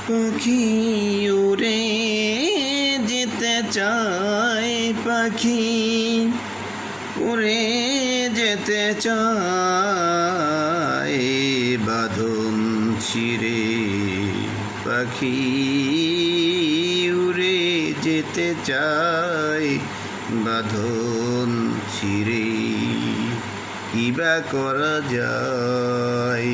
পাখি উড়ে যেতে চায়, পাখি উড়ে যেতে চায় বাঁধন ছিঁড়ে। পাখি উড়ে যেতে চায় বাঁধন ছিঁড়ে, কি বা করা যায়?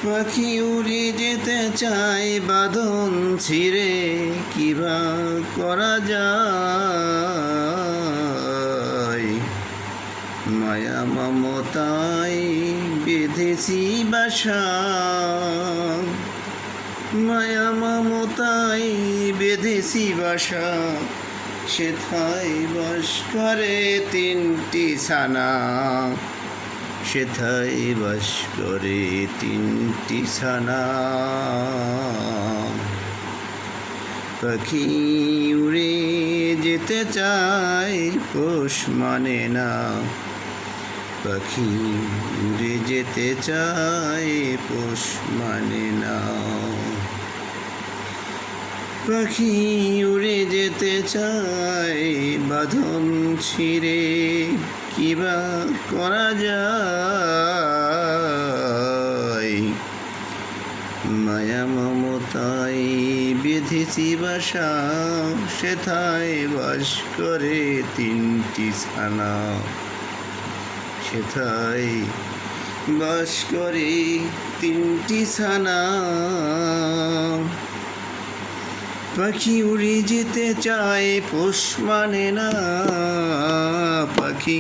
পাখি উড়ে যেতে চায় বাঁধন ছিঁড়ে, কি বা করা যায়? মায়া মমতায় বেঁধেছি বাসা, মায়া মমতায় বেঁধেছি বাসা, সেথায় বাস করে তিনটি ছানা, সেথায় বাস করে তিনটি ছানা। পাখি উড়ে যেতে চায় পোষ মানে না, পাখি উড়ে যেতে চায় পোষ মানে না। পাখি উড়ে যেতে চায় বাঁধন ছিঁড়ে, কি বা করা যায়? মায়া মমতায় বেঁধেছি বাসা, সেথায় বাস করে তিনটি ছানা, সেথায় বাস করে তিনটি ছানা। পাখি উড়ে যেতে চায় পোষ মানে না, পাখি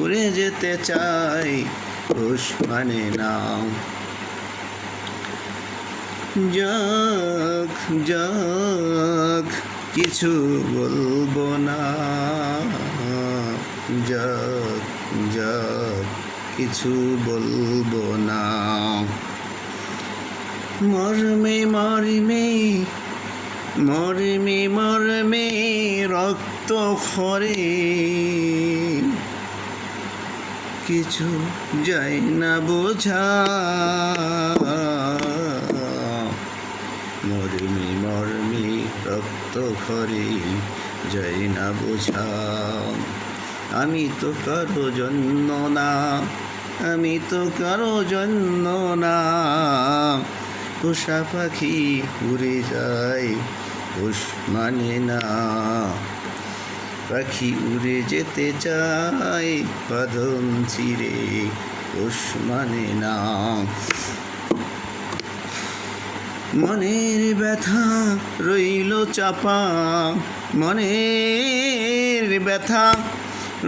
উড়ে যেতে চায় পোষ মানে না। যাক যাক কিছু বলবো না, যাক যাক কিছু বলবো না। মর্মে মর্মে মর্মে মর্মে রক্ত খরে, কিছু যায় না বোঝা। মর্মে মর্মে রক্ত খরে যায় না বোঝা। আমি তো কারো জন্য না, আমি তো কারো জন্য না। পোষা পাখি উড়ে যায় পোষ মানে না, পাখি উড়ে যেতে চায় বাঁধন ছিঁড়ে, পোষ মানে না। মনের ব্যথা রইল চাপা, মনের ব্যথা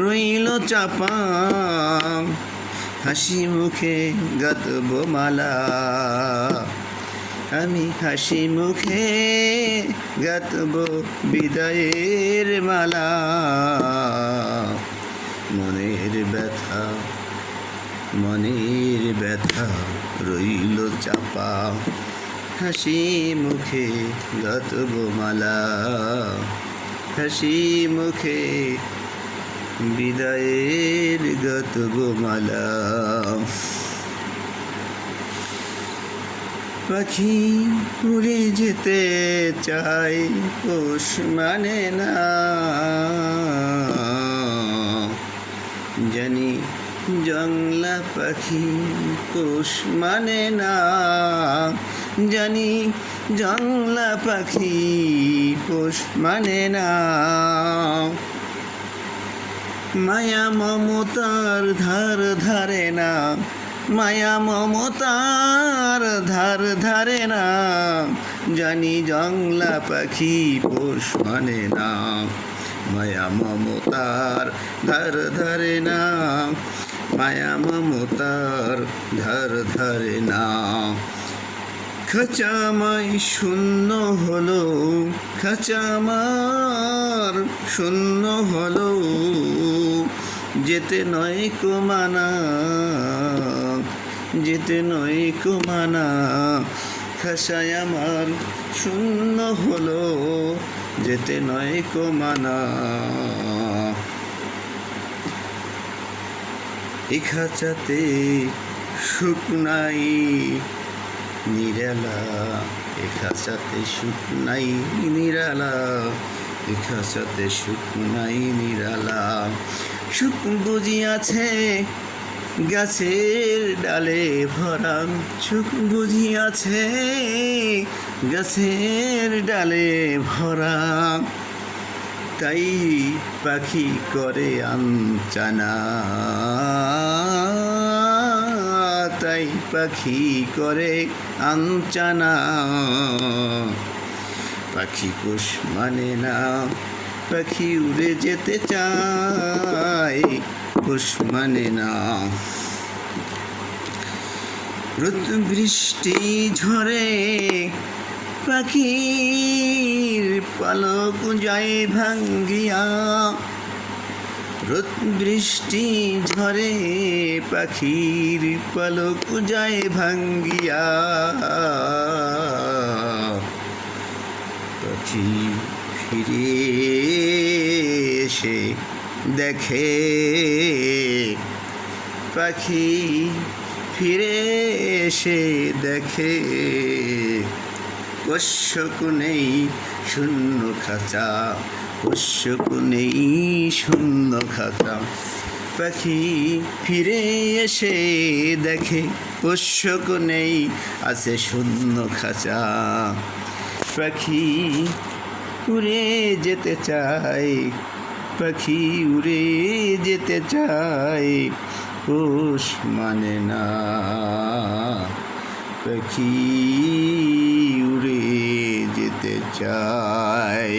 রইল চাপা, হাসি মুখে গাঁথব মালা, আমি হাসি মুখে গাঁথব বিদায়ের মালা। মনের ব্যথা মনের ব্যথা রইল চাপা, হাসি মুখে গাঁথব মালা, হাসি মুখে বিদায়ের গাঁথব মালা। পাখি উড়ে যেতে চায় পোষ মানে না, জানি জংলা পাখি পোষ মানে না, জানি জংলা পাখি পোষ মানে না। মায়া মমতার ধার ধারে না, মায়া মমতার ধার ধারে না, জানি জংলা পাখি পোষ মানে না। মায়া মমতার ধার ধারে না, মায়া মমতার ধার ধারে না। খাঁচা আমায় শূন্য হলো, খাঁচা আমার শূন্য হলো, যেতে নয় কো মানা, যেতে নয় কো মানা। খাঁচায় আমার শূন্য হলো, যেতে নয় কো মানা। এই খাঁচাতে সুখ নাই, নিরালা এ খাঁচাতে সুখ নাই নিরালা এ খাঁচাতে সুখ নাই নিরালা সুখ বুঝিয়াছে গাছের ডালে ভরা সুখ বুঝিয়াছে গাছের ডালে ভরা তাই পাখি করে আনচানা তাই পাখি করে আনচানা পাখি পোষ মানে না পাখি উড়ে যেতে চায় পোষ মানে না রোদ বৃষ্টি ঝরে পাখির পালক যায় ভাঙ্গিয়া রোদ বৃষ্টি ঝরে পাখির পালক যায় ভাঙ্গিয়া পাখি ফিরে এসে দেখে পাখি ফিরে এসে দেখে পোষ্যক নেই শূন্য খাঁচা পোষ্যক নেই শূন্য খাঁচা পাখি ফিরে এসে দেখে পোষ্যক নেই আছে শূন্য খাঁচা পাখি উড়ে যেতে চায় পাখি উড়ে যেতে চায় পোষ মানে না পাখি উড়ে যেতে চায়।